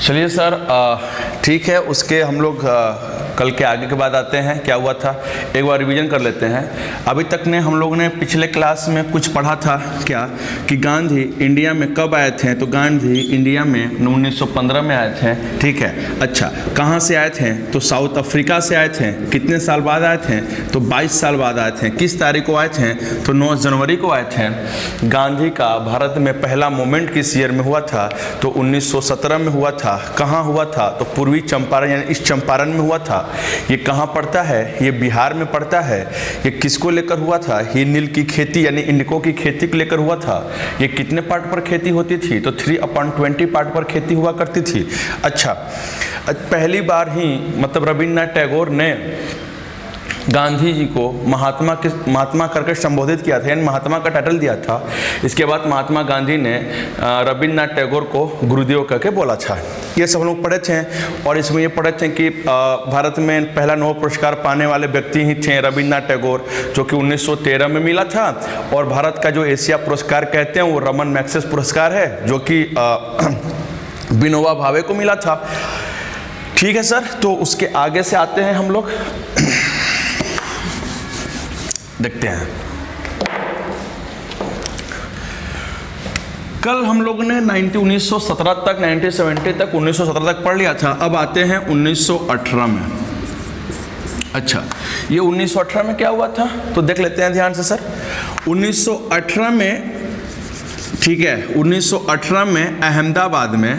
चलिए सर, ठीक है, उसके हम लोग कल के आगे के बाद आते हैं। क्या हुआ था एक बार रिवीजन कर लेते हैं। अभी तक ने हम लोग ने पिछले क्लास में कुछ पढ़ा था क्या कि गांधी इंडिया में कब आए थे। तो गांधी इंडिया में 1915 में आए थे। ठीक है, अच्छा, कहाँ से आए थे? तो साउथ अफ्रीका से आए थे। कितने साल बाद आए थे? तो 22 साल बाद आए थे। किस तारीख को आए थे? तो 9 जनवरी को आए थे। गांधी का भारत में पहला मूवमेंट किस ईयर में हुआ था? तो 1917 में हुआ था। कहाँ हुआ था? तो पूर्वी चंपारण यानी इस चंपारण में हुआ था। ये कहाँ पड़ता है? ये बिहार में पड़ता है। ये किसको लेकर हुआ था? ये नील की खेती यानी इंडिको की खेती को लेकर हुआ था। ये कितने पार्ट पर खेती होती थी? तो 3/20 पार्ट पर खेती हुआ करती थी। अच्छा, पहली बार ही मतलब रविन्द्रनाथ टैगोर ने गांधी जी को महात्मा करके संबोधित किया था, यानी महात्मा का टाइटल दिया था। इसके बाद महात्मा गांधी ने रविन्द्रनाथ टैगोर को गुरुदेव करके बोला था। ये सब लोग पढ़े थे। और इसमें ये पढ़े थे कि भारत में पहला नोबेल पुरस्कार पाने वाले व्यक्ति ही थे रविन्द्रनाथ टैगोर, जो कि 1913 में मिला था। और भारत का जो एशिया पुरस्कार कहते हैं वो रमन मैग्सेसे पुरस्कार है, जो कि विनोबा भावे को मिला था। ठीक है सर, तो उसके आगे से आते हैं हम लोग, देखते हैं। कल हम लोग ने 1917 तक 1970 तक 1917 तक पढ़ लिया था। अब आते हैं 1918 में। अच्छा, ये 1918 में क्या हुआ था तो देख लेते हैं ध्यान से सर। 1918 में, ठीक है, 1918 में अहमदाबाद में,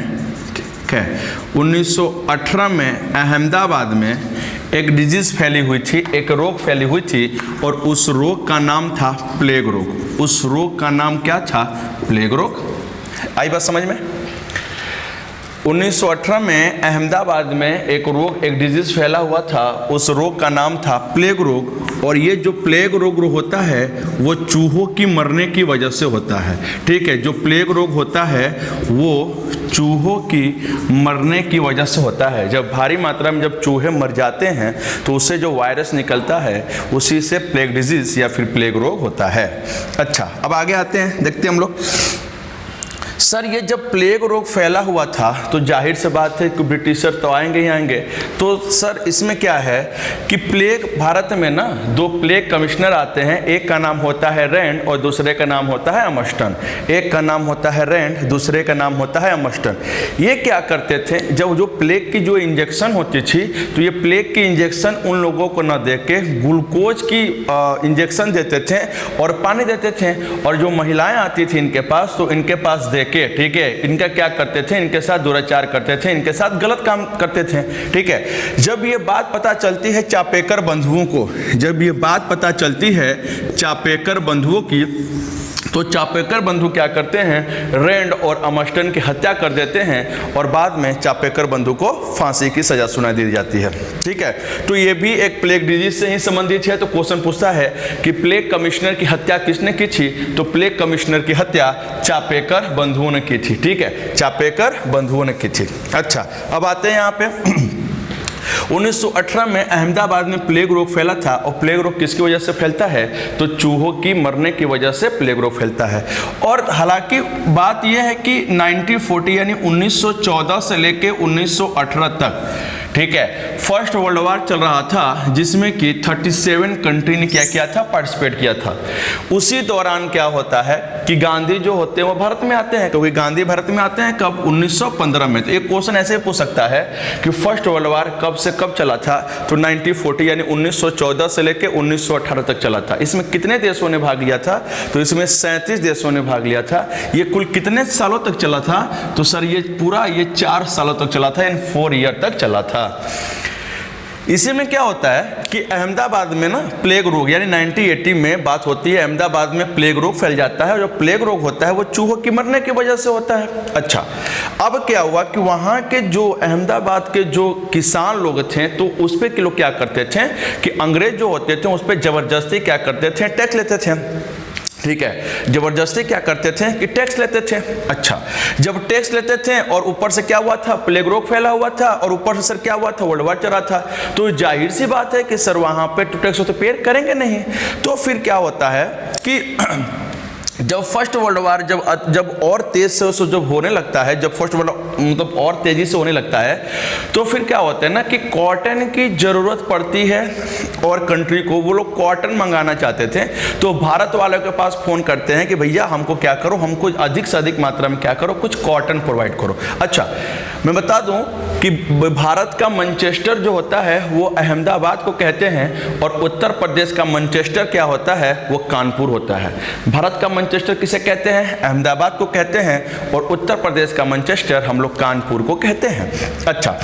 ठीक है, 1918 में अहमदाबाद में एक डिजीज फैली हुई थी, एक रोग फैली हुई थी। और उस रोग का नाम था प्लेग रोग। उस रोग का नाम क्या था? प्लेग रोग। आई बात समझ में? 1918 में अहमदाबाद में एक रोग, एक डिजीज फैला हुआ था। उस रोग का नाम था प्लेग रोग। और ये जो प्लेग रोग होता है वो चूहों की मरने की वजह से होता है। ठीक है, जो प्लेग रोग होता है वो चूहों की मरने की वजह से होता है। जब भारी मात्रा में जब चूहे मर जाते हैं तो उससे जो वायरस निकलता है उसी से प्लेग डिजीज या फिर प्लेग रोग होता है। अच्छा, अब आगे आते हैं, देखते हैं हम लोग। सर, ये जब प्लेग रोग फैला हुआ था तो जाहिर से बात है कि ब्रिटिशर तो आएंगे ही आएंगे। तो सर इसमें क्या है कि प्लेग भारत में ना 2 प्लेग कमिश्नर आते हैं। एक का नाम होता है रैंड और दूसरे का नाम होता है अमस्टन। एक का नाम होता है रैंड, दूसरे का नाम होता है अमस्टन। ये क्या करते थे, जब जो प्लेग की जो इंजेक्शन होती थी तो ये प्लेग की इंजेक्शन उन लोगों को न दे के ग्लूकोज की इंजेक्शन देते थे और पानी देते थे। और जो महिलाएं आती थी इनके पास तो इनके पास दे के, ठीक है, इनका क्या करते थे, इनके साथ दुराचार करते थे, इनके साथ गलत काम करते थे। ठीक है, जब ये बात पता चलती है चापेकर बंधुओं को, जब ये बात पता चलती है चापेकर बंधुओं की, तो चापेकर बंधु क्या करते हैं, रैंड और अमस्टन की हत्या कर देते हैं और बाद में चापेकर बंधु को फांसी की सजा सुना दी जाती है। ठीक है, तो ये भी एक प्लेग डिजीज से ही संबंधित है। तो क्वेश्चन पूछता है कि प्लेग कमिश्नर की हत्या किसने की थी? तो प्लेग कमिश्नर की हत्या चापेकर बंधुओं ने की थी। ठीक है, चापेकर बंधुओं ने की थी। अच्छा, अब आते हैं यहाँ पे 1918 में अहमदाबाद में प्लेग रोग फैला था। और प्लेग रोग किसकी वजह से फैलता है? तो चूहों की मरने की वजह से प्लेग रोग फैलता है। और हालांकि बात यह है कि 1940 यानी 1914 से लेके 1918 तक, ठीक है, फर्स्ट वर्ल्ड वार चल रहा था, जिसमें कि 37 कंट्री ने क्या किया था, पार्टिसिपेट किया था। उसी दौरान क्या होता है कि गांधी जो होते हैं वो भारत में आते हैं, क्योंकि गांधी भारत में आते हैं कब? 1915 में। तो एक क्वेश्चन ऐसे पूछ सकता है कि फर्स्ट वर्ल्ड वार कब से कब चला था? तो 1940 यानी 1914 से लेकर 1918 तक चला था। इसमें कितने देशों ने भाग लिया था? तो इसमें 37 देशों ने भाग लिया था। ये कुल कितने सालों तक चला था? तो सर ये पूरा 4 सालों तक चला था, यानी 4 ईयर तक चला था। इसी में क्या होता है कि अहमदाबाद में ना प्लेग रोग यानी 1980 में बात होती है, अहमदाबाद में प्लेग रोग फैल जाता है। और जो प्लेग रोग होता है वो चूहों की मरने की वजह से होता है। अच्छा, अब क्या हुआ कि वहाँ के जो अहमदाबाद के जो किसान लोग थे तो उस पर के लोग क्या करते थे कि अंग्रेज जो होते थे उस पर जबरदस्ती क्या करते थे, टैक्स लेते थे। ठीक है, जबरदस्ती क्या करते थे कि टैक्स लेते थे। अच्छा, जब टैक्स लेते थे और ऊपर से क्या हुआ था, प्लेग रोग फैला हुआ था और ऊपर से सर क्या हुआ था, वर्ल्ड वार चला था। तो जाहिर सी बात है कि सर वहाँ पे टैक्स तो पे करेंगे नहीं। तो फिर क्या होता है कि जब फर्स्ट वर्ल्ड वार जब और तेज से जब होने लगता है, जब फर्स्ट वर्ल्ड मतलब और तेजी से होने लगता है, तो फिर क्या होता है ना कि कॉटन की ज़रूरत पड़ती है और कंट्री को, वो लोग कॉटन मंगाना चाहते थे, तो भारत वालों के पास फ़ोन करते हैं कि भैया हमको क्या करो, हमको अधिक से अधिक मात्रा में क्या करो, कुछ कॉटन प्रोवाइड करो। अच्छा, मैं बता दूं कि भारत का मैनचेस्टर जो होता है वो अहमदाबाद को कहते हैं, और उत्तर प्रदेश का मैनचेस्टर क्या होता है, वो कानपुर होता है। भारत का मैनचेस्टर किसे कहते हैं, अहमदाबाद को कहते हैं, और उत्तर प्रदेश का मैनचेस्टर हम लोग कानपुर को कहते हैं। अच्छा,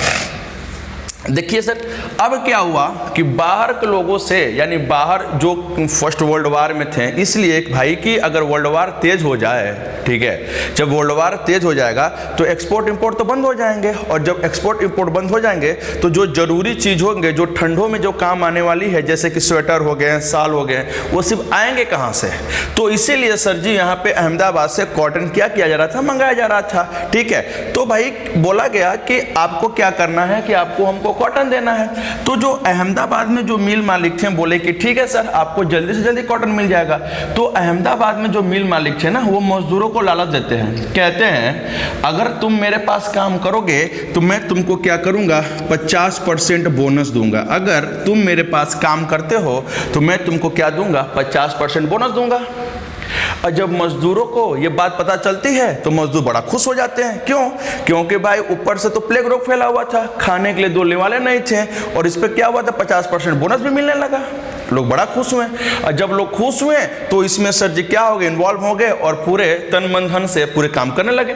देखिए सर, अब क्या हुआ कि बाहर के लोगों से, यानी बाहर जो फर्स्ट वर्ल्ड वार में थे, इसलिए भाई कि अगर वर्ल्ड वार तेज हो जाए, ठीक है, जब वर्ल्ड वार तेज हो जाएगा तो एक्सपोर्ट इंपोर्ट तो बंद हो जाएंगे, और जब एक्सपोर्ट इंपोर्ट बंद हो जाएंगे तो जो जरूरी चीज़ होंगे, जो ठंडों में जो काम आने वाली है, जैसे कि स्वेटर हो गए, साल हो गए, वो सिर्फ आएंगे कहाँ से। तो इसीलिए सर जी यहाँ पे अहमदाबाद से कॉटन क्या किया जा रहा था, मंगाया जा रहा था। ठीक है, तो भाई बोला गया कि आपको क्या करना है कि आपको हमको कॉटन देना है। तो जो अहमदाबाद में जो मिल मालिक थे बोले कि ठीक है सर, आपको जल्दी से जल्दी कॉटन मिल जाएगा। तो अहमदाबाद में जो मिल मालिक थे ना, वो मजदूरों को लालच देते हैं, कहते हैं अगर तुम मेरे पास काम करोगे तो मैं तुमको क्या करूंगा, 50% बोनस दूंगा। अगर तुम मेरे पास काम करते हो तो मैं तुमको क्या दूंगा, 50% बोनस दूंगा। और जब मजदूरों को ये बात पता चलती है तो मजदूर बड़ा खुश हो जाते हैं। क्यों? क्योंकि भाई ऊपर से तो प्लेग रोग फैला हुआ था, खाने के लिए दो वाले नहीं थे, और इस पर क्या हुआ था, 50% बोनस भी मिलने लगा। लोग बड़ा खुश हुए, और जब लोग खुश हुए तो इसमें सर जी क्या हो गए, इन्वॉल्व हो गए, और पूरे तन मन धन से पूरे काम करने लगे।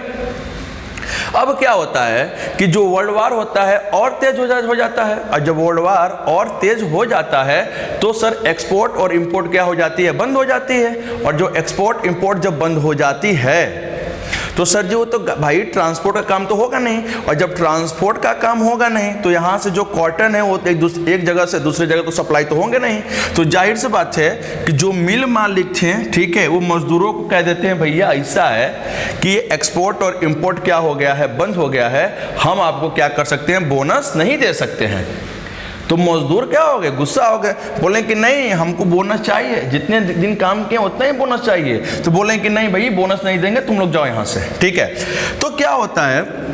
अब क्या होता है कि जो वर्ल्ड वार होता है और तेज हो जाता है, और जब वर्ल्ड वार और तेज हो जाता है तो सर एक्सपोर्ट और इंपोर्ट क्या हो जाती है, बंद हो जाती है। और जो एक्सपोर्ट इंपोर्ट जब बंद हो जाती है तो सर जी वो तो भाई ट्रांसपोर्ट का काम तो होगा नहीं, और जब ट्रांसपोर्ट का काम होगा नहीं तो यहाँ से जो कॉटन है वो एक जगह से दूसरी जगह तो सप्लाई तो होंगे नहीं। तो जाहिर सी बात है कि जो मिल मालिक थे, ठीक है, वो मजदूरों को कह देते हैं भैया ऐसा है कि ये एक्सपोर्ट और इंपोर्ट क्या हो गया है, बंद हो गया है, हम आपको क्या कर सकते हैं, बोनस नहीं दे सकते हैं। तो मजदूर क्या हो गए, गुस्सा हो गए, बोले कि नहीं हमको बोनस चाहिए, जितने दिन काम किए उतना ही बोनस चाहिए। तो बोले कि नहीं भाई बोनस नहीं देंगे, तुम लोग जाओ यहाँ से। ठीक है, तो क्या होता है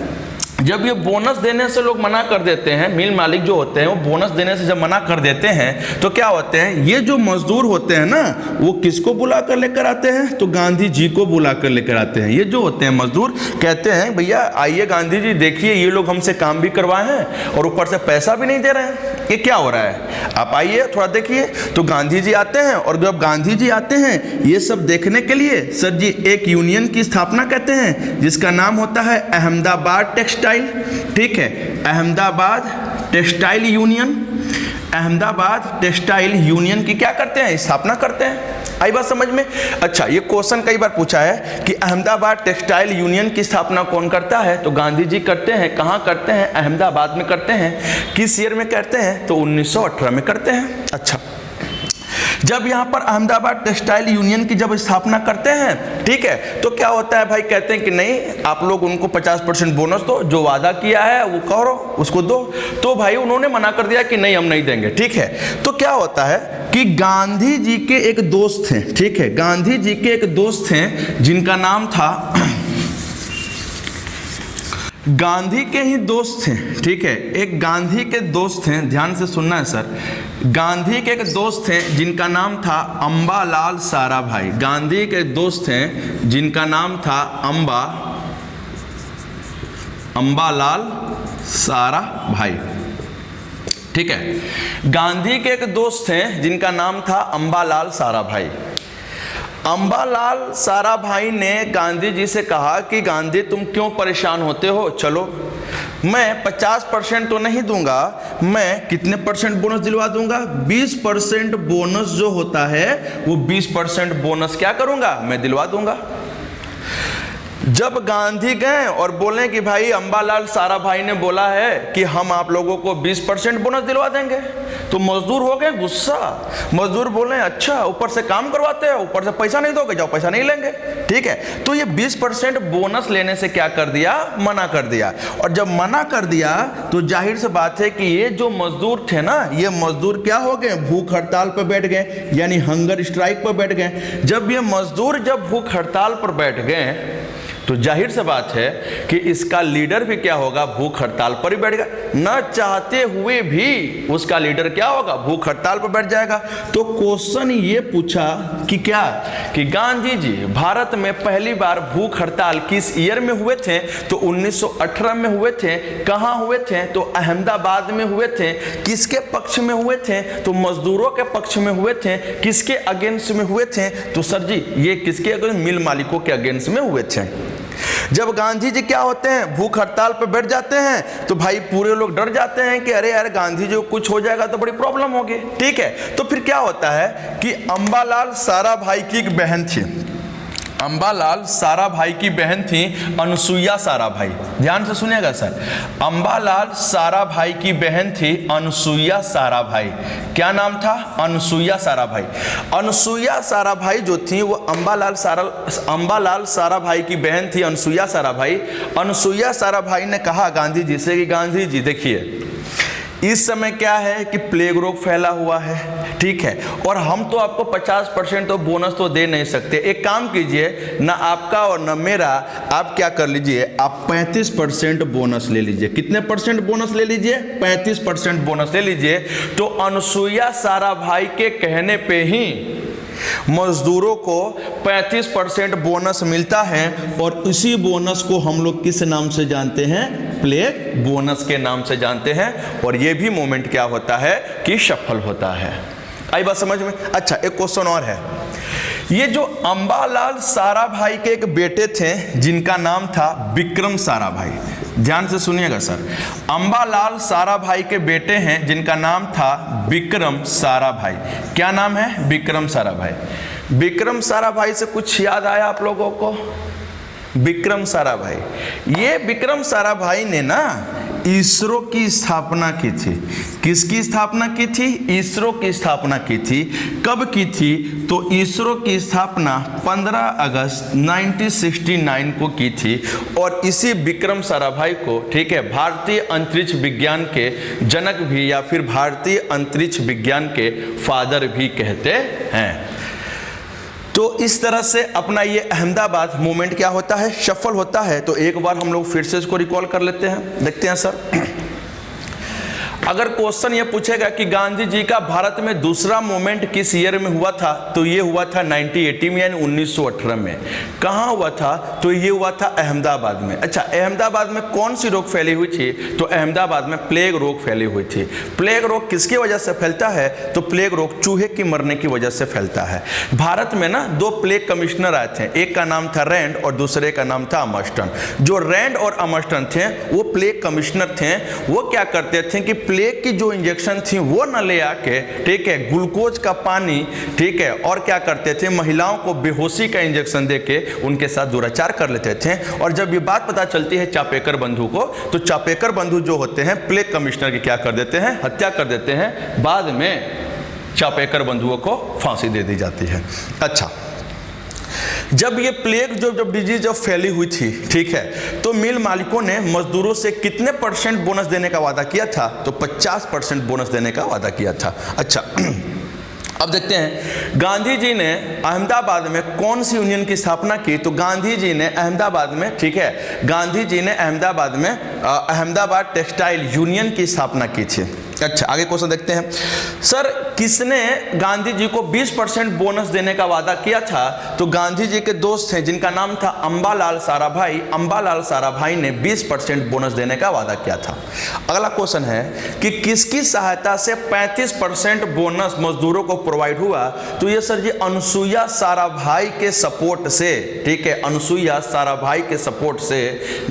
जब ये बोनस देने से लोग मना कर देते हैं, मिल मालिक जो होते हैं वो बोनस देने से जब मना कर देते हैं तो क्या होते हैं, ये जो मजदूर होते हैं ना, वो किसको बुला कर लेकर आते हैं, तो गांधी जी को बुला कर लेकर आते हैं। ये जो होते हैं मजदूर कहते हैं भैया आइए गांधी जी, देखिए ये लोग हमसे काम भी करवाए हैं और ऊपर से पैसा भी नहीं दे रहे हैं, ये क्या हो रहा है, आप आइए थोड़ा देखिए। तो गांधी जी आते हैं, और जब गांधी जी आते हैं ये सब देखने के लिए सर जी एक यूनियन की स्थापना करते हैं जिसका नाम होता है अहमदाबाद टेक्सटाइल। ठीक है, Ahmedabad textile union, Ahmedabad textile union की क्या करते हैं, स्थापना करते हैं। आई बात समझ में। अच्छा, ये क्वेश्चन कई बार पूछा है कि अहमदाबाद टेक्सटाइल यूनियन की स्थापना कौन करता है, तो गांधी जी करते हैं। कहाँ करते हैं, अहमदाबाद में करते हैं। किस ईयर में करते हैं, तो 1918 में करते हैं। अच्छा, जब यहाँ पर अहमदाबाद टेक्सटाइल यूनियन की जब स्थापना करते हैं, ठीक है, तो क्या होता है भाई, कहते हैं कि नहीं आप लोग उनको 50% बोनस दो, जो वादा किया है वो करो, उसको दो। तो भाई उन्होंने मना कर दिया कि नहीं हम नहीं देंगे। ठीक है, तो क्या होता है कि गांधी जी के एक दोस्त थे, ठीक है, गांधी जी के एक दोस्त थे जिनका नाम था, गांधी के ही दोस्त थे, ठीक है, एक गांधी के दोस्त थे, ध्यान से सुनना है सर, गांधी के एक दोस्त थे जिनका नाम था अंबालाल साराभाई। गांधी के दोस्त हैं जिनका नाम था अंबालाल साराभाई। ठीक है, गांधी के एक दोस्त हैं जिनका नाम था अंबालाल साराभाई। अंबालाल साराभाई ने गांधी जी से कहा कि गांधी तुम क्यों परेशान होते हो, चलो मैं 50% तो नहीं दूंगा, मैं कितने परसेंट बोनस दिलवा दूंगा, 20% बोनस जो होता है वो 20% बोनस क्या करूंगा, मैं दिलवा दूंगा। जब गांधी गए और बोले कि भाई अंबालाल साराभाई ने बोला है कि हम आप लोगों को 20% बोनस दिलवा देंगे, तो मजदूर हो गए गुस्सा। मजदूर बोले अच्छा ऊपर से काम करवाते हैं, ऊपर से पैसा नहीं दोगे, जाओ पैसा नहीं लेंगे। ठीक है, तो ये 20% बोनस लेने से क्या कर दिया, मना कर दिया। और जब मना कर दिया तो जाहिर सी बात है कि ये जो मजदूर थे ना, ये मजदूर क्या हो गए, भूख हड़ताल पर बैठ गए, यानी हंगर स्ट्राइक पर बैठ गए। जब ये मजदूर जब भूख हड़ताल पर बैठ गए तो जाहिर सी बात है कि इसका लीडर भी क्या होगा, भूख हड़ताल पर ही बैठ गया। न चाहते हुए भी उसका लीडर क्या होगा, भूख हड़ताल पर बैठ जाएगा। तो क्वेश्चन ये पूछा कि क्या, कि गांधी जी भारत में पहली बार भूख हड़ताल किस ईयर में हुए थे, तो 1918 में हुए थे। कहाँ हुए थे, तो अहमदाबाद में हुए थे। किसके पक्ष में हुए थे, तो मजदूरों के पक्ष में हुए थे। किसके अगेंस्ट में हुए थे, तो सर जी ये किसके अगेंस्ट, मिल मालिकों के अगेंस्ट में हुए थे। जब गांधी जी क्या होते हैं, भूख हड़ताल पर बैठ जाते हैं, तो भाई पूरे लोग डर जाते हैं कि अरे यार गांधी जी को कुछ हो जाएगा तो बड़ी प्रॉब्लम होगी। ठीक है, तो फिर क्या होता है कि अंबालाल साराभाई की एक बहन थी, अंबालाल साराभाई की बहन थी अनुसुईया साराभाई। ध्यान से सुनिएगा सर, अंबालाल साराभाई की बहन थी अनुसुईया साराभाई। क्या नाम था, अनुसुईया साराभाई। अनुसुईया साराभाई जो थी वो अंबालाल साराभाई की बहन थी अनुसुईया साराभाई। अनुसुईया साराभाई ने कहा गांधी जी से कि गांधी जी देखिए इस समय क्या है कि प्लेग रोग फैला हुआ है, ठीक है, और हम तो आपको 50% तो बोनस तो दे नहीं सकते। एक काम कीजिए, ना आपका और ना मेरा, आप क्या कर लीजिए, आप 35% बोनस ले लीजिए। कितने परसेंट बोनस ले लीजिए, 35% बोनस ले लीजिए। तो अनुसुईया साराभाई के कहने पे ही मजदूरों को 35% बोनस मिलता है, और इसी बोनस को हम लोग किस नाम से जानते हैं, प्लेग बोनस के नाम से जानते हैं। और ये भी मोमेंट क्या होता है कि सफल होता है। आई बात समझ में। अच्छा एक क्वेश्चन और है, ये जो अंबालाल साराभाई के एक बेटे थे जिनका नाम था विक्रम साराभाई। ध्यान से सुनिएगा सर, अंबालाल साराभाई के बेटे हैं जिनका नाम था विक्रम साराभाई। क्या नाम है, विक्रम साराभाई। विक्रम साराभाई से कुछ याद आया आप लोगों को, विक्रम साराभाई, ये विक्रम साराभाई ने ना इसरो की स्थापना की थी। किसकी स्थापना की थी, इसरो की स्थापना की थी। कब की थी, तो इसरो की स्थापना 15 अगस्त 1969 को की थी। और इसी विक्रम साराभाई को, ठीक है, भारतीय अंतरिक्ष विज्ञान के जनक भी या फिर भारतीय अंतरिक्ष विज्ञान के फादर भी कहते हैं। तो इस तरह से अपना ये अहमदाबाद मूवमेंट क्या होता है, सफल होता है। तो एक बार हम लोग फिर से इसको रिकॉल कर लेते हैं, देखते हैं सर। अगर क्वेश्चन ये पूछेगा कि गांधी जी का भारत में दूसरा मूवमेंट किस ईयर में हुआ था, तो ये हुआ था 1980 में, यानी 1918 में। कहाँ हुआ था, तो ये हुआ था अहमदाबाद में। अच्छा, अहमदाबाद में कौन सी रोग फैली हुई थी, तो अहमदाबाद में प्लेग रोग फैली हुई थी। प्लेग रोग किसकी वजह से फैलता है, तो प्लेग रोग चूहे की मरने की वजह से फैलता है। भारत में ना 2 प्लेग कमिश्नर आए थे, एक का नाम था रैंड और दूसरे का नाम था अमर्स्टन। जो रैंड और अमर्स्टन थे वो प्लेग कमिश्नर थे। वो क्या करते थे कि प्लेग की जो इंजेक्शन थी वो न ले आके, ठीक है, ग्लूकोज का पानी, ठीक है, और क्या करते थे, महिलाओं को बेहोशी का इंजेक्शन देके उनके साथ दुराचार कर लेते थे। और जब ये बात पता चलती है चापेकर बंधु को, तो चापेकर बंधु जो होते हैं प्लेग कमिश्नर की क्या कर देते हैं, हत्या कर देते हैं। बाद में चापेकर बंधुओं को फांसी दे दी जाती है। अच्छा, जब ये प्लेग जब डिजीज जब फैली हुई थी, ठीक है, तो मिल मालिकों ने मजदूरों से कितने % बोनस देने का वादा किया था, तो 50% बोनस देने का वादा किया था। अच्छा अब देखते हैं गांधी जी ने अहमदाबाद में कौन सी यूनियन की स्थापना की, तो गांधी जी ने अहमदाबाद में, ठीक है, गांधी जी ने अहमदाबाद में अहमदाबाद टेक्सटाइल यूनियन की स्थापना की थी। अच्छा आगे क्वेश्चन देखते हैं, सर किसने गांधी जी को 20% बोनस देने का वादा किया था, तो गांधी जी के दोस्त हैं जिनका नाम था अंबालाल साराभाई। अंबालाल साराभाई ने 20% बोनस देने का वादा किया था। अगला क्वेश्चन है कि किसकी सहायता से 35% बोनस मजदूरों को प्रोवाइड हुआ, तो ये सर जी अनुसुईया साराभाई के सपोर्ट से, ठीक है, अनुसुईया साराभाई के सपोर्ट से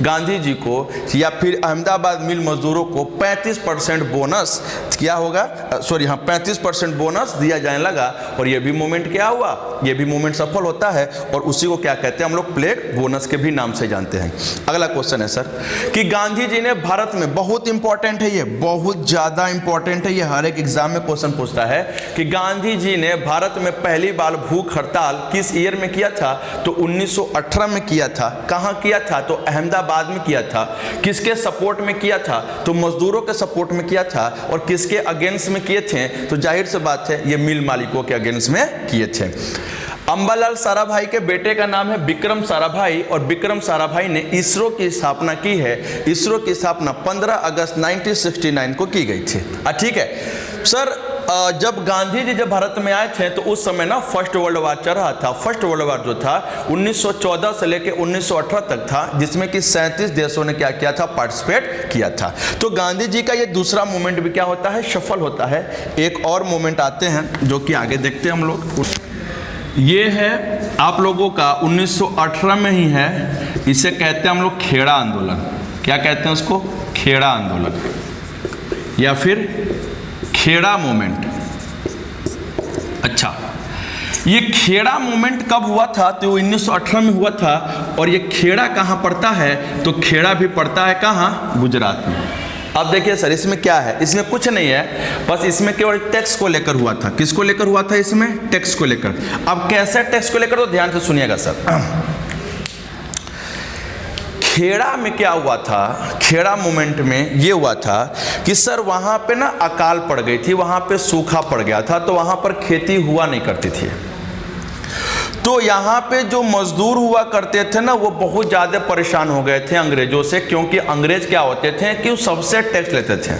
गांधी जी को या फिर अहमदाबाद मिल मजदूरों को 35% बोनस बोनस क्या होगा, सॉरी हाँ 35% बोनस दिया जाने लगा, और ये भी मूवमेंट क्या हुआ, ये भी मूवमेंट सफल होता है, और उसी को क्या कहते हैं हम लोग, प्लेग बोनस के भी नाम से जानते हैं। अगला क्वेश्चन है सर कि गांधी जी ने भारत में, बहुत इंपॉर्टेंट है ये, बहुत ज्यादा इंपॉर्टेंट है ये, हर एक एग्जाम में क्वेश्चन पूछता है कि गांधी जी ने भारत में पहली बार भूख हड़ताल किस ईयर में किया था, तो 1918 में किया था। कहां किया था, तो अहमदाबाद में किया था। किसके सपोर्ट में किया था, तो मजदूरों के सपोर्ट में किया था। और किसके अगेंस्ट में किए थे, तो जाहिर सी बात है ये मिल मालिकों के अगेंस्ट में किए थे। अंबालाल साराभाई के बेटे का नाम है विक्रम साराभाई, और विक्रम साराभाई ने इसरो की स्थापना की है। इसरो की स्थापना 15 अगस्त 1969 को की गई थी। ठीक है सर, जब गांधी जी जब भारत में आए थे तो उस समय ना फर्स्ट वर्ल्ड वार चल रहा था। फर्स्ट वर्ल्ड वार जो था 1914 से लेकर 1918 तक था, जिसमें कि 37 देशों ने क्या किया था, पार्टिसिपेट किया था। तो गांधी जी का ये दूसरा मूवमेंट भी क्या होता है, सफल होता है। एक और मूवमेंट आते हैं जो कि आगे देखते हैं हम लोग। ये है आप लोगों का 1918 में ही है, इसे कहते हैं हम लोग खेड़ा आंदोलन। क्या कहते हैं उसको, खेड़ा आंदोलन या फिर खेड़ा मूवमेंट। अच्छा, ये खेड़ा मूवमेंट कब हुआ था, तो 1918 में हुआ था। और ये खेड़ा कहाँ पड़ता है, तो खेड़ा भी पड़ता है कहाँ, गुजरात में। अब देखिए सर इसमें क्या है, इसमें कुछ नहीं है, बस इसमें केवल टैक्स को लेकर हुआ था। किसको लेकर हुआ था, इसमें टैक्स को लेकर। अब कैसे टैक्स को लेकर, तो ध्यान से सुनिएगा सर। खेड़ा में क्या हुआ था, खेड़ा मूवमेंट में ये हुआ था कि सर वहाँ पे ना अकाल पड़ गई थी, वहाँ पे सूखा पड़ गया था, तो वहाँ पर खेती हुआ नहीं करती थी। तो यहाँ पे जो मजदूर हुआ करते थे ना, वो बहुत ज़्यादा परेशान हो गए थे अंग्रेजों से, क्योंकि अंग्रेज क्या होते थे कि वो सबसे टैक्स लेते थे।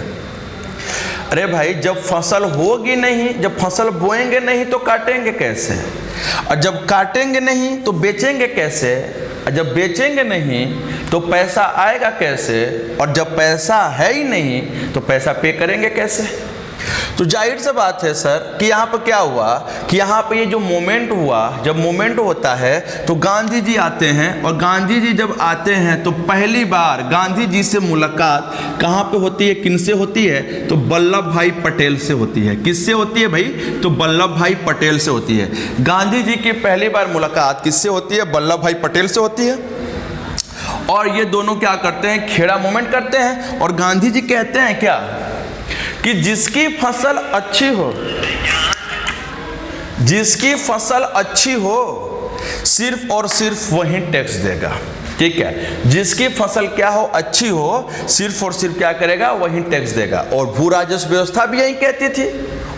अरे भाई, जब फसल होगी नहीं, जब फसल बोएंगे नहीं तो काटेंगे कैसे, और जब काटेंगे नहीं तो बेचेंगे कैसे, और जब बेचेंगे नहीं तो पैसा आएगा कैसे, और जब पैसा है ही नहीं तो पैसा पे करेंगे कैसे। तो जाहिर सी बात है सर कि यहाँ पर क्या हुआ कि यहाँ पे ये जो मोमेंट हुआ, जब मोमेंट होता है तो गांधी जी आते हैं, और गांधी जी जब आते हैं तो पहली बार गांधी जी से मुलाकात कहाँ पे होती है, किनसे होती है, तो वल्लभ भाई पटेल से होती है। किससे होती है भाई, तो वल्लभ भाई पटेल से होती है। गांधी जी की पहली बार मुलाकात किससे होती है, वल्लभ भाई पटेल से होती है। और ये दोनों क्या करते हैं, खेड़ा मूवमेंट करते हैं। और गांधी जी कहते हैं क्या कि जिसकी फसल अच्छी हो, जिसकी फसल अच्छी हो सिर्फ और सिर्फ वही टैक्स देगा। ठीक है, जिसकी फसल क्या हो, अच्छी हो, सिर्फ और सिर्फ क्या करेगा, वही टैक्स देगा। और भू राजस्व व्यवस्था भी यही कहती थी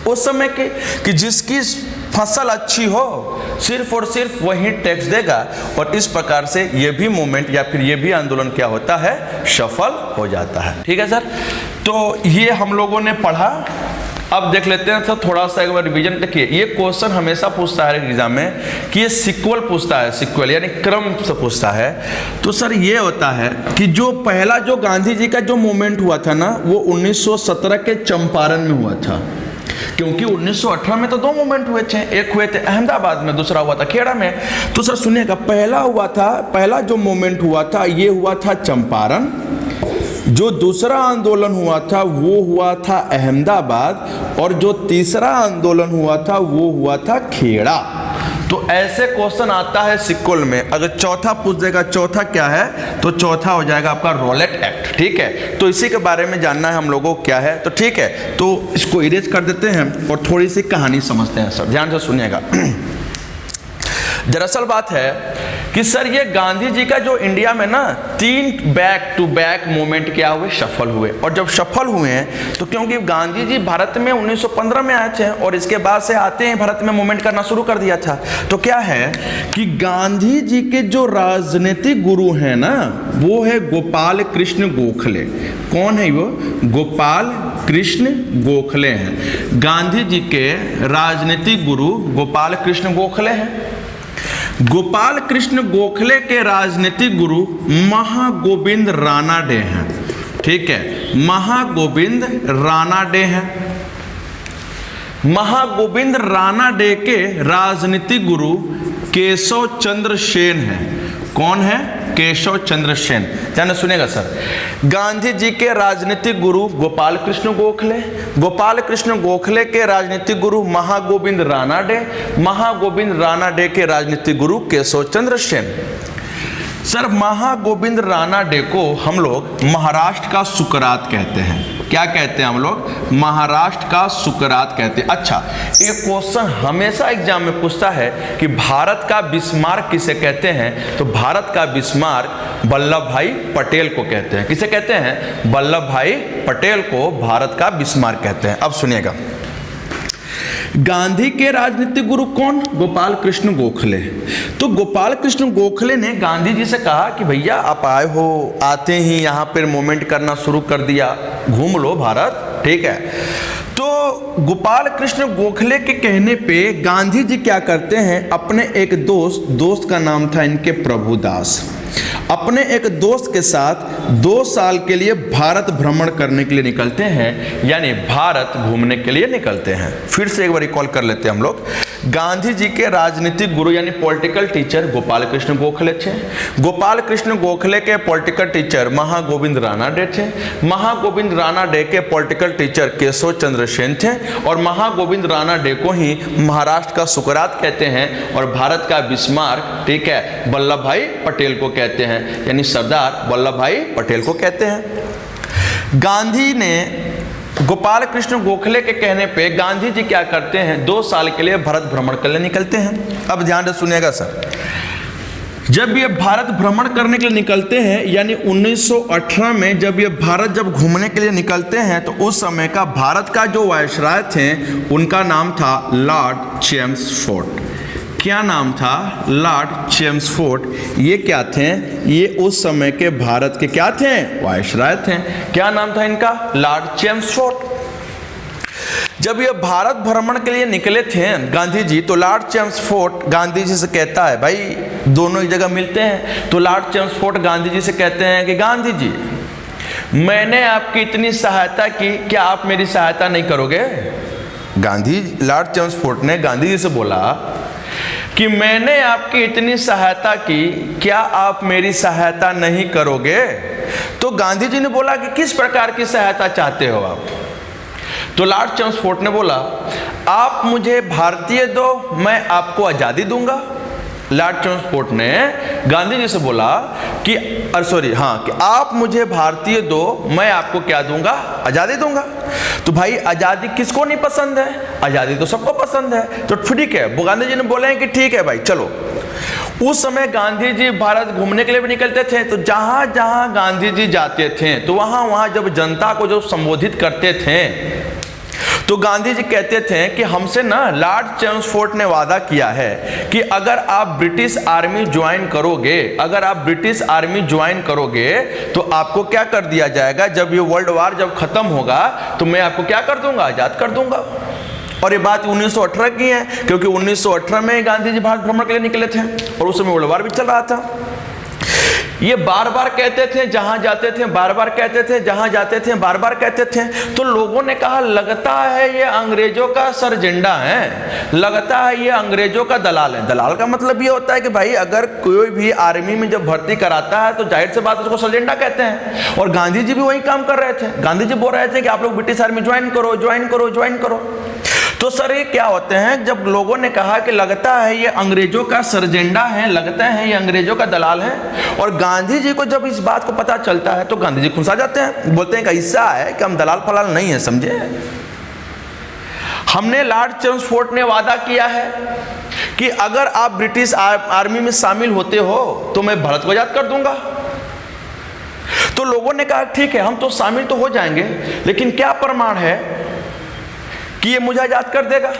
उस समय की कि जिसकी फसल अच्छी हो सिर्फ और सिर्फ वही टैक्स देगा। और इस प्रकार से ये भी मूवमेंट या फिर ये भी आंदोलन क्या होता है, सफल हो जाता है। ठीक है सर, तो ये हम लोगों ने पढ़ा। अब देख लेते हैं सर थोड़ा सा एक बार रिवीजन। देखिए ये क्वेश्चन हमेशा पूछता है एग्जाम में कि ये सीक्वल पूछता है, सीक्वल यानी क्रम से पूछता है। तो सर ये होता है कि जो पहला जो गांधी जी का जो मूवमेंट हुआ था ना, वो 1917 के चंपारण में हुआ था। क्योंकि 1918 में तो दो मूवमेंट हुए थे, एक हुए थे अहमदाबाद में, दूसरा हुआ था खेड़ा में। तो सर सुनिएगा, पहला जो मूवमेंट हुआ था ये हुआ था चंपारण। जो दूसरा आंदोलन हुआ था वो हुआ था अहमदाबाद, और जो तीसरा आंदोलन हुआ था वो हुआ था खेड़ा। तो ऐसे क्वेश्चन आता है सिक्वल में। अगर चौथा पूछ देगा, चौथा क्या है, तो चौथा हो जाएगा आपका रॉलेट एक्ट। ठीक है, तो इसी के बारे में जानना है हम लोगों को क्या है। तो ठीक है, तो इसको इरेज कर देते हैं और थोड़ी सी कहानी समझते हैं सर, ध्यान से सुनिएगा। दरअसल बात है कि सर ये गांधी जी का जो इंडिया में ना 3 बैक टू बैक मूवमेंट क्या हुए, सफल हुए। और जब सफल हुए हैं तो क्योंकि गांधी जी भारत में 1915 में आए थे और इसके बाद से आते हैं भारत में मूवमेंट करना शुरू कर दिया था। तो क्या है कि गांधी जी के जो राजनीतिक गुरु हैं ना, वो है गोपाल कृष्ण गोखले। कौन है वो, गोपाल कृष्ण गोखले हैं। गांधी जी के राजनीतिक गुरु गोपाल कृष्ण गोखले हैं। गोपाल कृष्ण गोखले के राजनीतिक गुरु महागोविंद रानाडे हैं। ठीक है, महागोविंद रानाडे हैं। महागोविंद रानाडे के राजनीतिक गुरु केशव चंद्र सेन हैं। कौन है, केशव चंद्र सेन। ध्यान से सुनेगा सर। गांधी जी के राजनीतिक गुरु गोपाल कृष्ण गोखले, गोपाल कृष्ण गोखले के राजनीतिक गुरु महागोविंद रानाडे, महागोविंद रानाडे के राजनीतिक गुरु केशव चंद्र सेन। सर महागोविंद रानाडे को हम लोग महाराष्ट्र का सुकरात कहते हैं। क्या कहते हैं हम लोग? महाराष्ट्र का सुकरात कहते हैं। अच्छा, एक क्वेश्चन हमेशा एग्जाम में पूछता है कि भारत का बिस्मार्क किसे कहते हैं? तो भारत का बिस्मार्क वल्लभ भाई पटेल को कहते हैं। किसे कहते हैं? वल्लभ भाई पटेल को भारत का बिस्मार्क कहते हैं। अब सुनिएगा, गांधी के राजनीतिक गुरु कौन? गोपाल कृष्ण गोखले। तो गोपाल कृष्ण गोखले ने गांधी जी से कहा कि भैया आप आए हो, आते ही यहाँ पर मूवमेंट करना शुरू कर दिया, घूम लो भारत, ठीक है। तो गोपाल कृष्ण गोखले के कहने पे गांधी जी क्या करते हैं, अपने एक दोस्त का नाम था इनके प्रभुदास, अपने एक दोस्त के साथ 2 साल के लिए भारत भ्रमण करने के लिए निकलते हैं, यानी भारत घूमने के लिए निकलते हैं। फिर से एक बार रिकॉल कर लेते हैं हम लोग। गांधी जी के राजनीतिक गुरु यानी पॉलिटिकल टीचर गोपाल कृष्ण गोखले थे। गोपाल कृष्ण गोखले के पॉलिटिकल टीचर महागोविंद रानाडे थे। महागोविंद रानाडे के पॉलिटिकल टीचर केशव चंद्र सेन थे। और महागोविंद रानाडे को ही महाराष्ट्र का सुकरात कहते हैं और भारत का बिस्मार्क, ठीक है, वल्लभ भाई पटेल को कहते हैं, यानी सरदार वल्लभ भाई पटेल को कहते हैं। गांधी ने गोपाल कृष्ण गोखले के कहने पे गांधी जी क्या करते हैं, 2 साल के लिए भारत भ्रमण करने निकलते हैं। अब ध्यान से सुनिएगा सर, जब ये भारत भ्रमण करने के लिए निकलते हैं, यानी 1918 में जब ये भारत जब घूमने के लिए निकलते हैं, तो उस समय का भारत का जो वायसराय थे उनका नाम था लॉर्ड चेम्सफोर्ड। क्या नाम था? Lord Chelmsford. ये क्या थे? ये उस समय के भारत के क्या थे? वायसराय थे। क्या नाम था इनका? Lord Chelmsford. जब ये भारत भ्रमण के लिए निकले थे गांधी जी, तो लॉर्ड चेम्सफोर्ड गांधी जी से कहता है, भाई दोनों एक जगह मिलते हैं, तो लॉर्ड चेम्सफोर्ड गांधी जी से कहते हैं कि गांधी जी, मैंने आपकी इतनी सहायता की, क्या आप मेरी सहायता नहीं करोगे? लॉर्ड चेम्सफोर्ड ने गांधी जी से बोला कि मैंने आपकी इतनी सहायता की, क्या आप मेरी सहायता नहीं करोगे? तो गांधी जी ने बोला कि किस प्रकार की सहायता चाहते हो आप? तो लॉर्ड चेम्सफोर्ड ने बोला, आप मुझे भारतीय दो, मैं आपको आज़ादी दूंगा। लॉर्ड चेम्सफोर्ड ने गांधी जी से बोला कि कि आप मुझे भारतीय दो, मैं आपको क्या दूंगा? आज़ादी दूंगा। तो भाई आज़ादी किसको नहीं पसंद है? आज़ादी तो सबको पसंद है। तो ठीक है, वो गांधी जी ने बोले कि ठीक है भाई चलो। उस समय गांधी जी भारत घूमने के लिए भी निकलते थे, तो जहां जहां गांधी जी जाते थे, तो वहां वहां जब जनता को जो संबोधित करते थे, तो गांधी जी कहते थे कि हमसे ना लॉर्ड चेम्सफोर्ड ने वादा किया है कि अगर आप ब्रिटिश आर्मी ज्वाइन करोगे, अगर आप ब्रिटिश आर्मी ज्वाइन करोगे, तो आपको क्या कर दिया जाएगा, जब ये वर्ल्ड वार जब खत्म होगा, तो मैं आपको क्या कर दूंगा? आजाद कर दूंगा। और ये बात 1918 की है, क्योंकि 1918 में गांधी जी भारत भ्रमण के लिए निकले थे और उस समय वर्ल्ड वार भी चल रहा था। ये बार बार कहते थे, जहां जाते थे बार बार कहते थे, जहां जाते थे बार बार कहते थे। तो लोगों ने कहा लगता है ये अंग्रेजों का सरजेंडा है, लगता है ये अंग्रेजों का दलाल है। दलाल का मतलब ये होता है कि भाई अगर कोई भी आर्मी में जब भर्ती कराता है, तो जाहिर सी बात उसको सरजेंडा कहते हैं। और गांधी जी भी वही काम कर रहे थे। गांधी जी बोल रहे थे कि आप लोग ब्रिटिश आर्मी ज्वाइन करो, ज्वाइन करो, ज्वाइन करो। तो सर ये क्या होते हैं, जब लोगों ने कहा कि लगता है ये अंग्रेजों का सरजेंडा है, लगता है ये अंग्रेजों का दलाल है, और गांधी जी को जब इस बात को पता चलता है, तो गांधी जी खुंसा जाते हैं, बोलते हैं कि ऐसा है कि हम दलाल फलाल नहीं है, समझे, हमने लॉर्ड चेम्सफोर्ड ने वादा किया है कि अगर आप ब्रिटिश आर्मी में शामिल होते हो, तो मैं भारत को आजाद कर दूंगा। तो लोगों ने कहा ठीक है, हम तो शामिल तो हो जाएंगे, लेकिन क्या प्रमाण है कि ये मुझे आजाद कर देगा?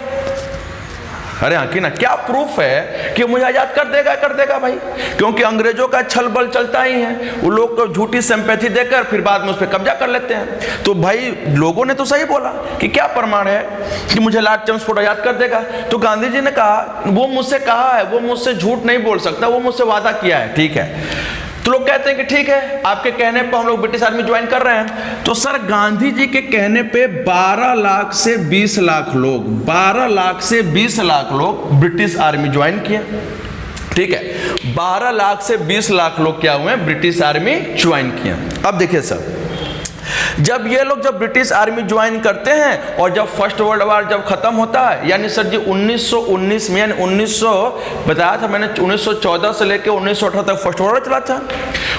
अरे हाँ कि ना, क्या प्रूफ है कि मुझे आजाद कर देगा भाई? क्योंकि अंग्रेजों का छल बल चलता ही है, वो लोग को झूठी सिंपैथी देकर फिर बाद में उस पर कब्जा कर लेते हैं। तो भाई लोगों ने तो सही बोला कि क्या प्रमाण है कि मुझे लॉर्ड चेम्सफोर्ड आजाद कर देगा? तो गांधी जी ने कहा, वो मुझसे कहा है, वो मुझसे झूठ नहीं बोल सकता, वो मुझसे वादा किया है, ठीक है। तो लोग कहते हैं कि ठीक है, आपके कहने पर हम लोग ब्रिटिश आर्मी ज्वाइन कर रहे हैं। तो सर गांधी जी के कहने पे 12 लाख से 20 लाख लोग, 12 लाख से 20 लाख लोग ब्रिटिश आर्मी ज्वाइन किए, ठीक है, 12 लाख से 20 लाख लोग क्या हुए, ब्रिटिश आर्मी ज्वाइन किया। अब देखिए सर, जब ये लोग जब ब्रिटिश आर्मी ज्वाइन करते हैं और जब फर्स्ट वर्ल्ड वॉर जब खत्म होता है, यानी सर जी 1919 में, यानी 1900 बताया था मैंने, 1914 से लेकर 1918 तक फर्स्ट वर्ल्ड वॉर चला था।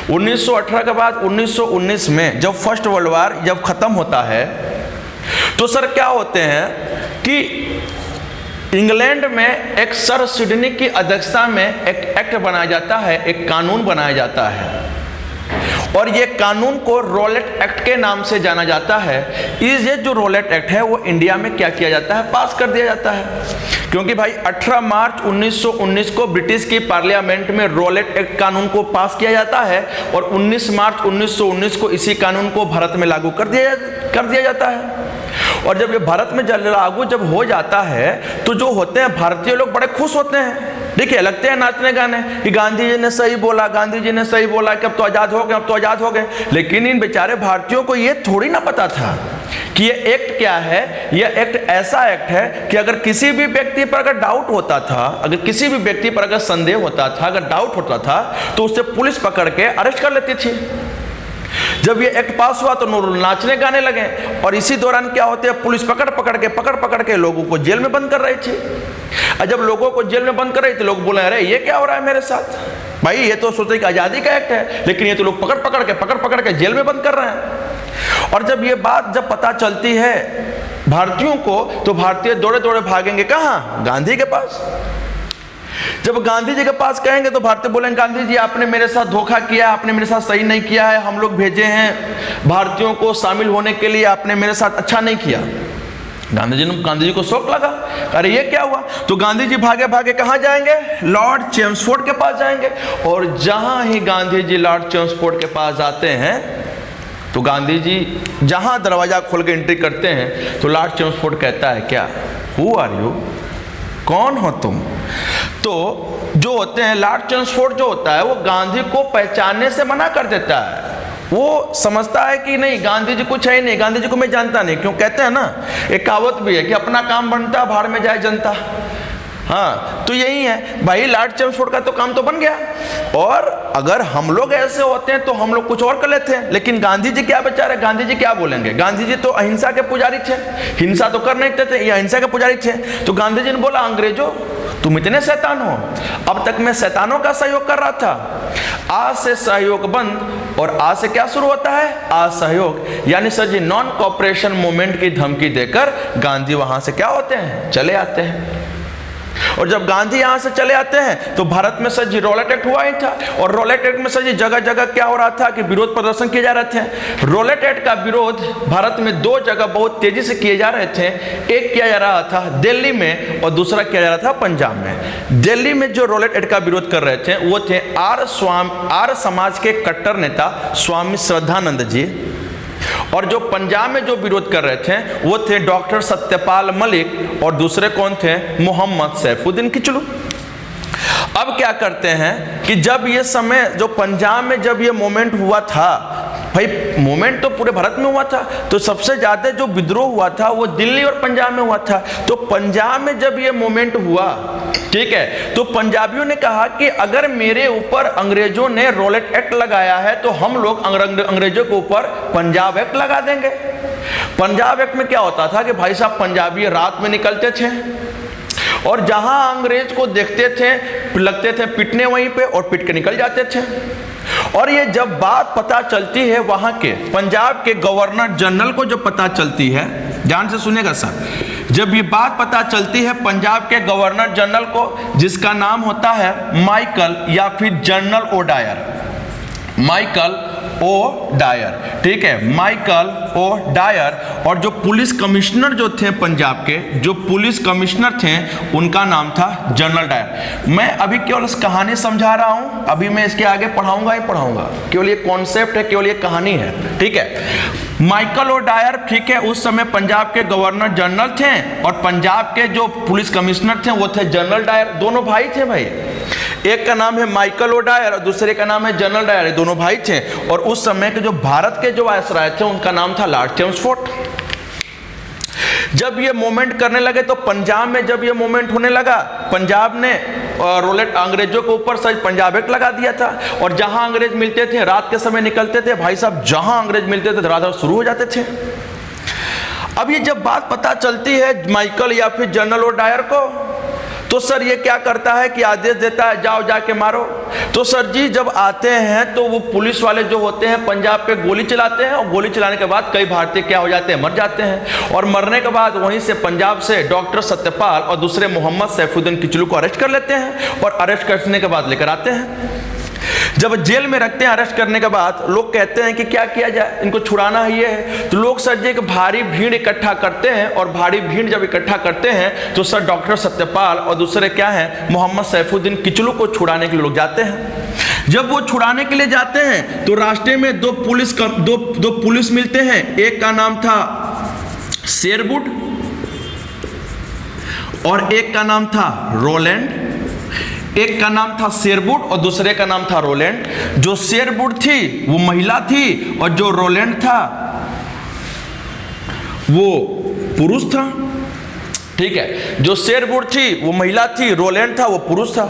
1918 के बाद 1919 में जब फर्स्ट वर्ल्ड वॉर जब खत्म होता है तो सर क्या होते हैं कि इंग्लैंड में एक सर सिडनी की अध्यक्षता में एक एक्ट बनाया जाता है, एक कानून बनाया जाता है, और ये कानून को रॉलेट एक्ट के नाम से जाना जाता है। ये जो रॉलेट एक्ट है वो इंडिया में क्या किया जाता है, पास कर दिया जाता है, क्योंकि भाई 18 मार्च 1919 को ब्रिटिश की पार्लियामेंट में रॉलेट एक्ट कानून को पास किया जाता है और 19 मार्च 1919 को इसी कानून को भारत में लागू कर दिया जाता है। और जब ये भारत में लागू जब हो जाता है तो जो होते हैं भारतीय लोग बड़े खुश होते हैं, ठीक है, लगते हैं नाचने गाने कि गांधी जी ने सही बोला, गांधी जी ने सही बोला कि अब तो आज़ाद हो गए, अब तो आज़ाद हो गए। लेकिन इन बेचारे भारतीयों को ये थोड़ी ना पता था कि ये एक्ट क्या है। यह एक्ट ऐसा एक्ट है कि अगर किसी भी व्यक्ति पर अगर डाउट होता था, अगर किसी भी व्यक्ति पर अगर संदेह होता था, अगर डाउट होता था, तो उससे पुलिस पकड़ के अरेस्ट कर लेती थी। जब ये एक्ट पास हुआ तो नाचने गाने लगे, और इसी दौरान क्या होते हैं, पुलिस पकड़ के लोगों को जेल में बंद कर रही थी। और जब लोगों को जेल में बंद कर रही थी, लोग बोले अरे ये क्या हो रहा है मेरे साथ, भाई ये तो सोचते कि आज़ादी का एक्ट है, लेकिन ये तो लोग पकड़ के जेल में बंद कर रहे हैं। और जब ये बात जब पता चलती है भारतीयों को, तो भारतीय दौड़े दौड़े भागेंगे कहाँ, गांधी के पास। जब गांधी जी के पास कहेंगे तो भारतीय बोलेंगे गांधी जी आपने मेरे साथ धोखा किया, आपने मेरे साथ सही नहीं किया है, हम लोग भेजे हैं भारतीयों को शामिल होने के लिए, आपने मेरे साथ अच्छा नहीं किया। गांधी जी को शौक लगा, अरे ये क्या हुआ, तो गांधी जी भागे भागे कहाँ जाएंगे, लॉर्ड चेम्सफोर्ड के पास जाएंगे। और जहां ही गांधी जी लॉर्ड चेम्सफोर्ड के पास जाते हैं तो गांधी जी जहां दरवाजा खोल के एंट्री करते हैं तो लॉर्ड चेम्सफोर्ड कहता है क्या, हु आर यू, कौन हो तुम। तो जो होते हैं लॉर्ड चेम्सफोर्ड जो होता है वो गांधी को पहचानने से मना कर देता है। वो समझता है कि नहीं गांधी जी कुछ है ही नहीं, गांधी जी को मैं जानता नहीं। क्यों कहते हैं ना, एक कहावत भी है कि अपना काम बनता भाड़ में जाए जनता। हाँ, तो यही है भाई, लॉर्ड चेम्सफोर्ड का तो काम तो बन गया। और अगर हम लोग ऐसे होते हैं तो हम लोग कुछ और कर लेते हैं, लेकिन गांधी जी क्या बेचारे, गांधी जी क्या बोलेंगे, गांधी जी तो अहिंसा के पुजारी थे, हिंसा तो कर नहीं थे, ये अहिंसा के पुजारी थे। तो गांधी जी ने बोला अंग्रेजों तुम इतने शैतान हो, अब तक मैं शैतानों का सहयोग कर रहा था, आज से सहयोग बंद। और आज से क्या शुरू होता है, असहयोग, यानी सर जी नॉन कोऑपरेशन मूवमेंट की धमकी देकर गांधी वहां से क्या होते हैं, चले आते हैं। और जब गांधी यहां से चले आते हैं तो भारत में सर जी रॉलेट एक्ट हुआ ही था, और रॉलेट एक्ट में सर जी जगह जगह क्या हो रहा था कि विरोध प्रदर्शन किए जा रहे थे। रॉलेट एक्ट का विरोध भारत में दो जगह बहुत तेजी से किए जा रहे थे, एक किया जा रहा था दिल्ली में और दूसरा किया जा रहा था पंजाब में। दिल्ली में जो रॉलेट एक्ट का विरोध कर रहे थे वो थे आर्य समाज के कट्टर नेता स्वामी श्रद्धानंद जी, और जो पंजाब में जो विरोध कर रहे थे वो थे डॉक्टर सत्यपाल मलिक, और दूसरे कौन थे, मोहम्मद सैफुद्दीन किचलू। अब क्या करते हैं कि जब ये समय जो पंजाब में जब ये मूवमेंट हुआ था, भाई मूवमेंट तो पूरे भारत में हुआ था, तो सबसे ज्यादा जो विद्रोह हुआ था वो दिल्ली और पंजाब में हुआ था। तो पंजाब में जब ये मूवमेंट हुआ, ठीक है, तो पंजाबियों ने कहा कि अगर मेरे ऊपर अंग्रेजों ने रॉलेट एक्ट लगाया है तो हम लोग अंग्रेजों के ऊपर पंजाब एक्ट लगा देंगे। पंजाब एक्ट में क्या होता था कि भाई साहब पंजाबी रात में निकलते थे और जहां अंग्रेज को देखते थे लगते थे पिटने वहीं पे, और पिट के निकल जाते थे। और ये जब बात पता चलती है वहां के पंजाब के गवर्नर जनरल को, जब पता चलती है, ध्यान से सुनेगा सर, जब ये बात पता चलती है पंजाब के गवर्नर जनरल को, जिसका नाम होता है माइकल या फिर General O'Dwyer, Michael O'Dwyer, ठीक है, माइकल ओ डायर। और जो पुलिस कमिश्नर जो थे पंजाब के, जो पुलिस कमिश्नर थे उनका नाम था जनरल डायर। मैं अभी केवल इस कहानी समझा रहा हूं, अभी मैं इसके आगे पढ़ाऊंगा ही पढ़ाऊंगा, केवल ये कॉन्सेप्ट है, केवल ये कहानी है, ठीक है। माइकल ओ डायर, ठीक है, उस समय पंजाब के गवर्नर जनरल थे और पंजाब के जो पुलिस कमिश्नर थे वो थे जनरल डायर। दोनों भाई थे भाई, एक का नाम है माइकल ओ डायर और दूसरे का नाम है जनरल डायर, दोनों भाई थे। और उस समय के जो भारत के जो वायसराय थे उनका नाम था लॉर्ड चेम्सफोर्ड। जब ये मूवमेंट करने लगे तो पंजाब में जब ये मूवमेंट होने लगा, पंजाब ने रोलेट अंग्रेजों के ऊपर सर पंजाब एक्ट लगा दिया था, और जहां अंग्रेज मिलते थे रात के समय निकलते थे भाई साहब, जहां अंग्रेज मिलते थे रात शुरू हो जाते थे। अब ये जब बात पता चलती है माइकल या फिर जनरल ओ डायर को, तो सर ये क्या करता है कि आदेश देता है जाओ जाके मारो। तो सर जी जब आते हैं तो वो पुलिस वाले जो होते हैं पंजाब पे गोली चलाते हैं, और गोली चलाने के बाद कई भारतीय क्या हो जाते हैं, मर जाते हैं। और मरने के बाद वहीं से पंजाब से डॉक्टर सत्यपाल और दूसरे मोहम्मद सैफुद्दीन किचलू को अरेस्ट कर लेते हैं, और अरेस्ट करने के बाद लेकर आते हैं। जब जेल में रखते हैं अरेस्ट करने के बाद, लोग कहते हैं कि क्या किया जाए, इनको छुड़ाना ही है। तो लोग सर जी एक भारी भीड़ इकट्ठा करते हैं, और भारी भीड़ जब इकट्ठा करते हैं तो सर डॉक्टर सत्यपाल और दूसरे क्या हैं मोहम्मद सैफुद्दीन किचलू को छुड़ाने के लिए लोग जाते हैं। जब वो छुड़ाने के लिए जाते हैं तो रास्ते में दो पुलिस मिलते हैं, एक का नाम था शेरवुड और एक का नाम था रोलैंड। एक का नाम था शेरवुड और दूसरे का नाम था रोलैंड। जो शेरवुड थी वो महिला थी, और जो रोलैंड था वो पुरुष था। ठीक है, जो शेरवुड थी वो महिला थी, रोलैंड था वो पुरुष था।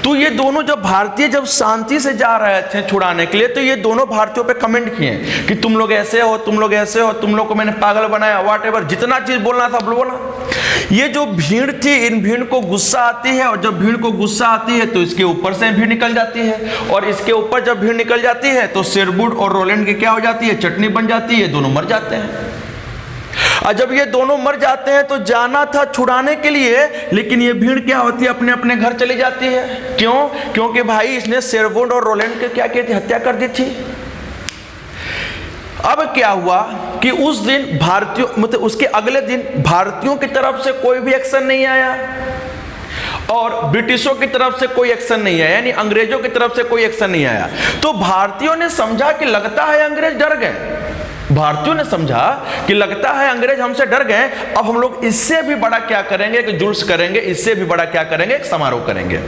तो ये दोनों जब भारतीय जब शांति से जा रहे थे छुड़ाने के लिए, तो ये दोनों भारतीयों पे कमेंट किए कि तुम लोग ऐसे हो, तुम लोग ऐसे हो, तुम लोग को मैंने पागल बनाया, व्हाटएवर, जितना चीज बोलना था बोला। ये जो भीड़ थी, इन भीड़ को गुस्सा आती है, और जब भीड़ को गुस्सा आती है तो इसके ऊपर से भीड़ निकल जाती है, और इसके ऊपर जब भीड़ निकल जाती है तो शेरवुड और रोलैंड की क्या हो जाती है, चटनी बन जाती है, दोनों मर जाते हैं। और जब ये दोनों मर जाते हैं तो जाना था छुड़ाने के लिए, लेकिन ये भीड़ क्या होती है, अपने अपने घर चली जाती है। क्यों? क्योंकि भाई इसने शेरवुड और रोलैंड के क्या की थी, हत्या कर दी थी। अब क्या हुआ कि उस दिन भारतीयों मतलब उसके अगले दिन भारतीयों की तरफ से कोई भी एक्शन नहीं आया, और ब्रिटिशों की तरफ से कोई एक्शन नहीं आया, यानी अंग्रेजों की तरफ से कोई एक्शन नहीं आया। तो भारतीयों ने समझा कि लगता है अंग्रेज डर गए। भारतीयों ने समझा कि लगता है अंग्रेज हमसे डर गए, अब हम लोग इससे भी बड़ा क्या करेंगे कि जुल्स करेंगे, इससे भी बड़ा क्या करेंगे, एक समारोह करेंगे।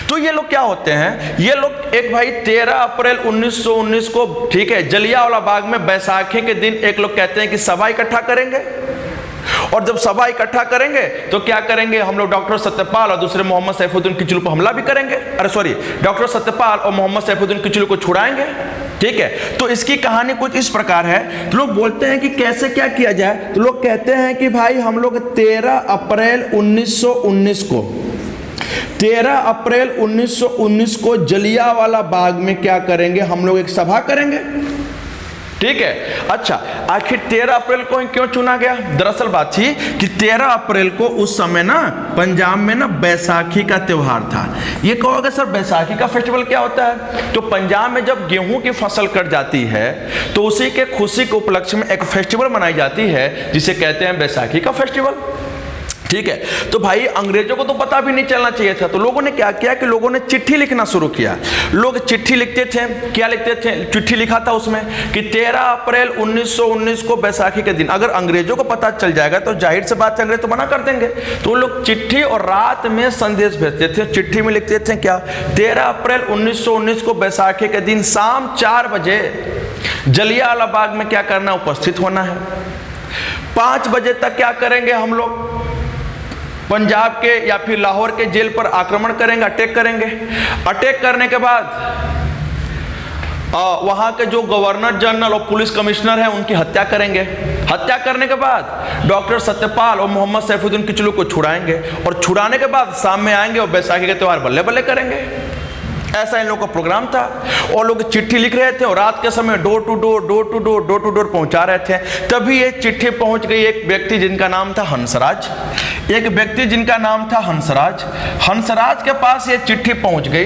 तो ये लोग क्या होते हैं, ये लोग एक भाई 13 अप्रैल 1919 को, ठीक है, जलियांवाला बाग में बैसाखी के दिन एक लोग कहते हैं कि सभा इकट्ठा करेंगे। और जब सभा इकट्ठा करेंगे तो क्या करेंगे, हम लोग डॉक्टर सत्यपाल और दूसरे मोहम्मद सैफुद्दीन किचलू पर हमला भी करेंगे। अरे सॉरी, डॉक्टर सत्यपाल और मोहम्मद सैफुद्दीन किचलू को छुड़ाएंगे। ठीक है, तो इसकी कहानी कुछ इस प्रकार है। तो लोग बोलते हैं कि कैसे क्या किया जाए, तो लोग कहते हैं कि भाई हम लोग 13 अप्रैल 1919 को 13 अप्रैल 1919 को जलियांवाला बाग में क्या करेंगे, हम लोग एक सभा करेंगे। ठीक है, अच्छा, आखिर 13 अप्रैल को क्यों चुना गया? दरअसल बात थी कि 13 अप्रैल को उस समय ना पंजाब में ना बैसाखी का त्योहार था। ये कहोगे सर बैसाखी का फेस्टिवल क्या होता है? तो पंजाब में जब गेहूं की फसल कट जाती है तो उसी के खुशी के उपलक्ष्य में एक फेस्टिवल मनाई जाती है जिसे कहते हैं बैसाखी का फेस्टिवल। ठीक है, तो भाई अंग्रेजों को तो पता भी नहीं चलना चाहिए था, तो लोगों ने क्या किया कि लोगों ने चिट्ठी लिखना शुरू किया। लोग चिट्ठी लिखते थे, क्या लिखते थे, चिट्ठी लिखा था उसमें कि 13 अप्रैल 1919 को बैसाखी के दिन, अगर अंग्रेजों को पता चल जाएगा तो जाहिर से बात है अंग्रेज तो मना कर देंगे। तो लोग चिट्ठी और रात में संदेश भेजते थे। चिट्ठी में लिखते थे क्या, 13 अप्रैल 1919 को बैसाखी के दिन शाम 4 बजे जलियांवाला बाग में क्या करना, उपस्थित होना है। 5 बजे तक क्या करेंगे, हम लोग पंजाब के या फिर लाहौर के जेल पर आक्रमण करेंगे, अटैक करेंगे। अटैक करने के बाद वहां के जो गवर्नर जनरल और पुलिस कमिश्नर हैं उनकी हत्या करेंगे। हत्या करने के बाद डॉक्टर सत्यपाल और मोहम्मद सैफुद्दीन किचलू को छुड़ाएंगे, और छुड़ाने के बाद शाम में आएंगे और बैसाखी के त्यौहार बल्ले बल्ले करेंगे। ऐसा इन लोगों का प्रोग्राम था। और लोग चिट्ठी लिख रहे थे और रात के समय डोर टू डोर पहुंचा रहे थे। तभी ये चिट्ठी पहुंच गई एक व्यक्ति जिनका नाम था हंसराज। एक व्यक्ति जिनका नाम था हंसराज। हंसराज के पास ये चिट्ठी पहुंच गई,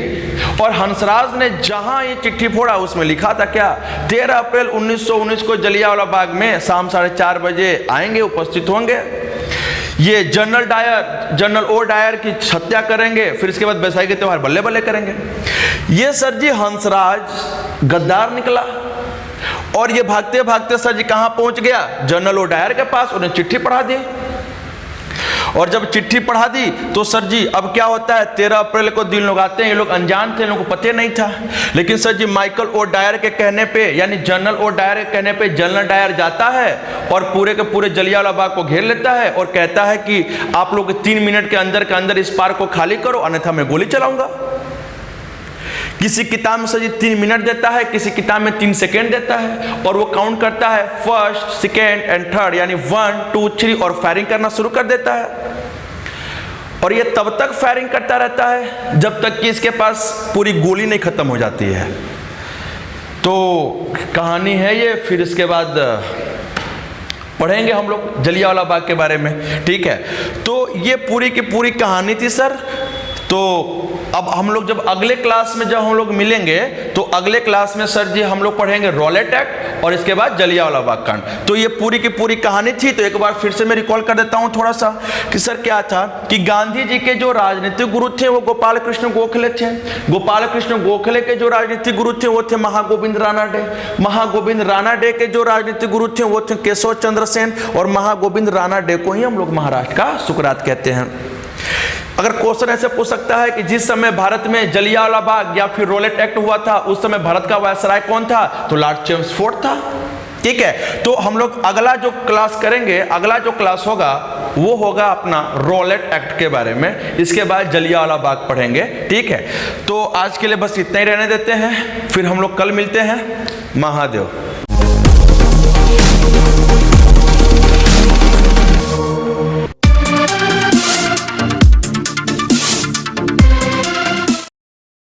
और हंसराज ने जहां ये चिट्ठी फोड़ा उसमें लिखा था क्या, 13 अप्रैल 1919 को जलियांवाला बाग में शाम 4:30 बजे आएंगे, उपस्थित होंगे। ये जनरल ओ डायर की हत्या करेंगे, फिर इसके बाद बैसाखी के त्योहार बल्ले बल्ले करेंगे। ये सर जी हंसराज गद्दार निकला, और ये भागते भागते सर जी कहां पहुंच गया, जनरल ओ डायर के पास। उन्हें चिट्ठी पढ़ा दी, और जब चिट्ठी पढ़ा दी तो सर जी अब क्या होता है, 13 अप्रैल को दिन लोग आते हैं, ये लोग अनजान थे, इन लोगों को पता नहीं था। लेकिन सर जी माइकल ओ डायर के कहने पे, यानी जनरल ओ डायर के कहने पे जनरल डायर जाता है और पूरे के पूरे जलियांवाला बाग को घेर लेता है और कहता है कि आप लोग 3 मिनट के अंदर इस पार्क को खाली करो, अन्यथा मैं गोली चलाऊंगा। किसी किताब में सर जी 3 मिनट देता है, किसी किताब में 3 सेकेंड देता है और वो काउंट करता है फर्स्ट, सेकेंड एंड थर्ड, यानी 1 2 3 और फायरिंग करना शुरू कर देता है। और ये तब तक फायरिंग करता रहता है जब तक कि इसके पास पूरी गोली नहीं खत्म हो जाती है। तो कहानी है ये, फिर इसके बाद पढ़ेंगे हम लोग जलियांवाला बाग के बारे में, ठीक है। तो ये पूरी की पूरी कहानी थी सर। तो अब हम लोग जब अगले क्लास में जब हम लोग मिलेंगे तो अगले क्लास में सर जी हम लोग पढ़ेंगे रॉलेट एक्ट और इसके बाद जलियांवाला बाग कांड। तो ये पूरी की पूरी कहानी थी। तो एक बार फिर से मैं रिकॉल कर देता हूँ थोड़ा सा कि सर क्या था कि गांधी जी के जो राजनीतिक गुरु थे वो गोपाल कृष्ण गोखले थे। गोपाल कृष्ण गोखले के जो राजनीतिक गुरु थे वो थे महागोविंद रानाडे। महागोविंद रानाडे के जो राजनीतिक गुरु थे वो थे केशव चंद्र सेन, और महागोविंद रानाडे को ही हम लोग महाराष्ट्र का सुकरात कहते हैं। अगर क्वेश्चन ऐसे पूछ सकता है कि जिस समय भारत में जलियांवाला बाग या फिर रॉलेट एक्ट हुआ था उस समय भारत का वायसराय कौन था, तो लॉर्ड चेम्सफोर्ड था, ठीक है। तो हम लोग अगला जो क्लास करेंगे, अगला जो क्लास होगा वो होगा अपना रॉलेट एक्ट के बारे में, इसके बाद जलियांवाला बाग पढ़ेंगे, ठीक है। तो आज के लिए बस इतना ही रहने देते हैं, फिर हम लोग कल मिलते हैं। महादेव।